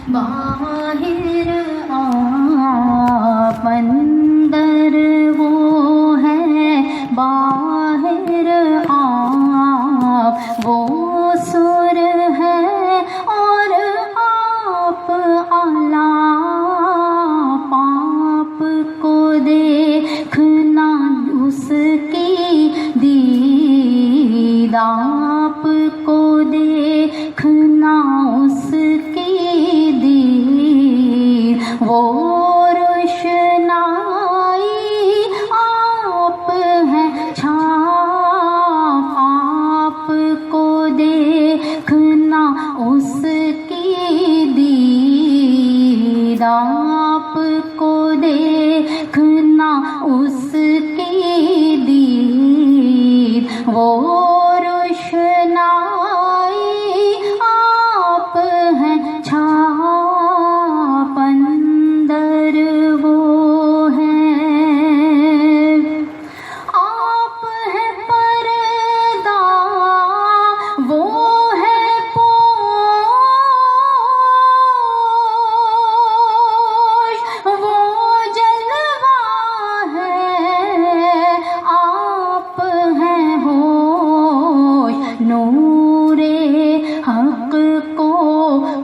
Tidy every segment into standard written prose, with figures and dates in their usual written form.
باہر آپ اندر وہ ہے باہر آپ وہ سر ہے اور آپ اعلیٰ پاپ کو دیکھنا اس کی دید آپ کو دیکھنا اس کی دید وہ روشنائی آپ ہیں چھاپ آپ کو دیکھنا اس کی دید آپ کو دیکھنا اس کی دید وہ روشنائی آپ ہیں چھاپ اندر وہ ہیں آپ ہیں پردہ وہ ہے پوش وہ جلوہ ہے آپ ہیں ہوش نور حق کو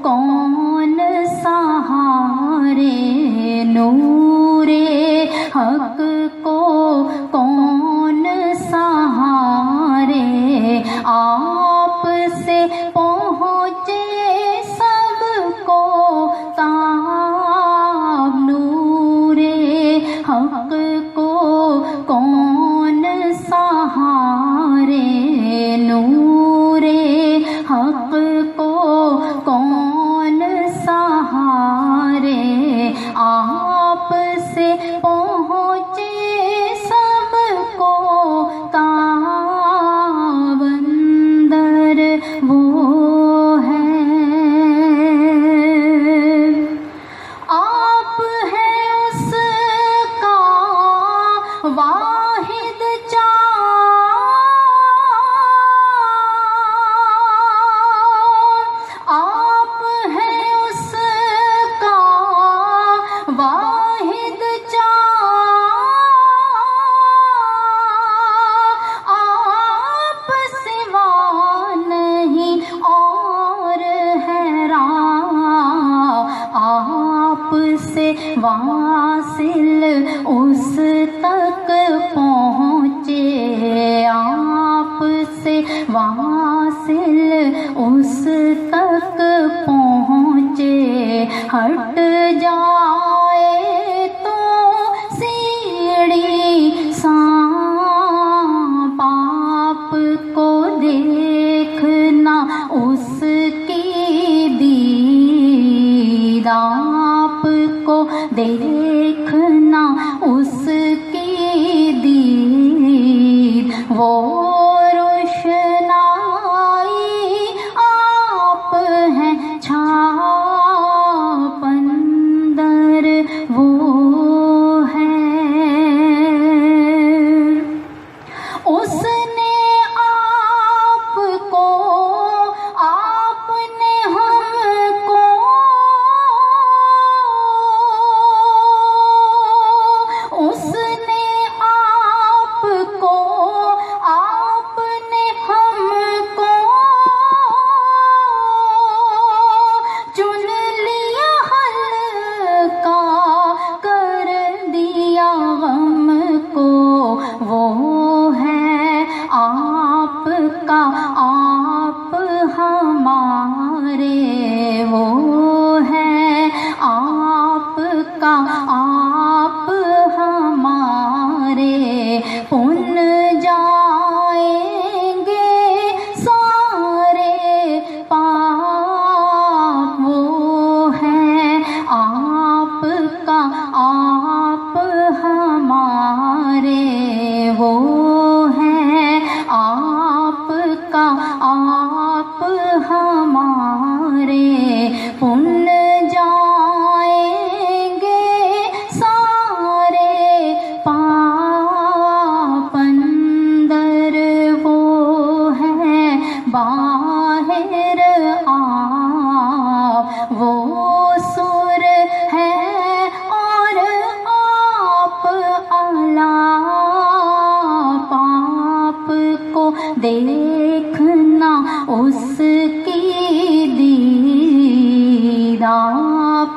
کون سہارے نور حق کو کون سہارے آپ سے پہنچے سب کو تاب نور حق کو کون سہارے نور حق کو کون سہارے آپ سے پہنچے سب کو تاب اندر وہ ہے آپ ہیں اس کا واحد آپ ہیں اس کا واحد آپ سوا نہیں اور ہے راہ آپ سے واصل اس تک پہنچے آپ سے واصل اس تک پہنچے ہٹ جائے تو سیڑھی سانپ آپ کو دیکھنا اس کی دید آپ کو دیکھنا اس کی دید وہ روشنائی آپ ہیں چھاپ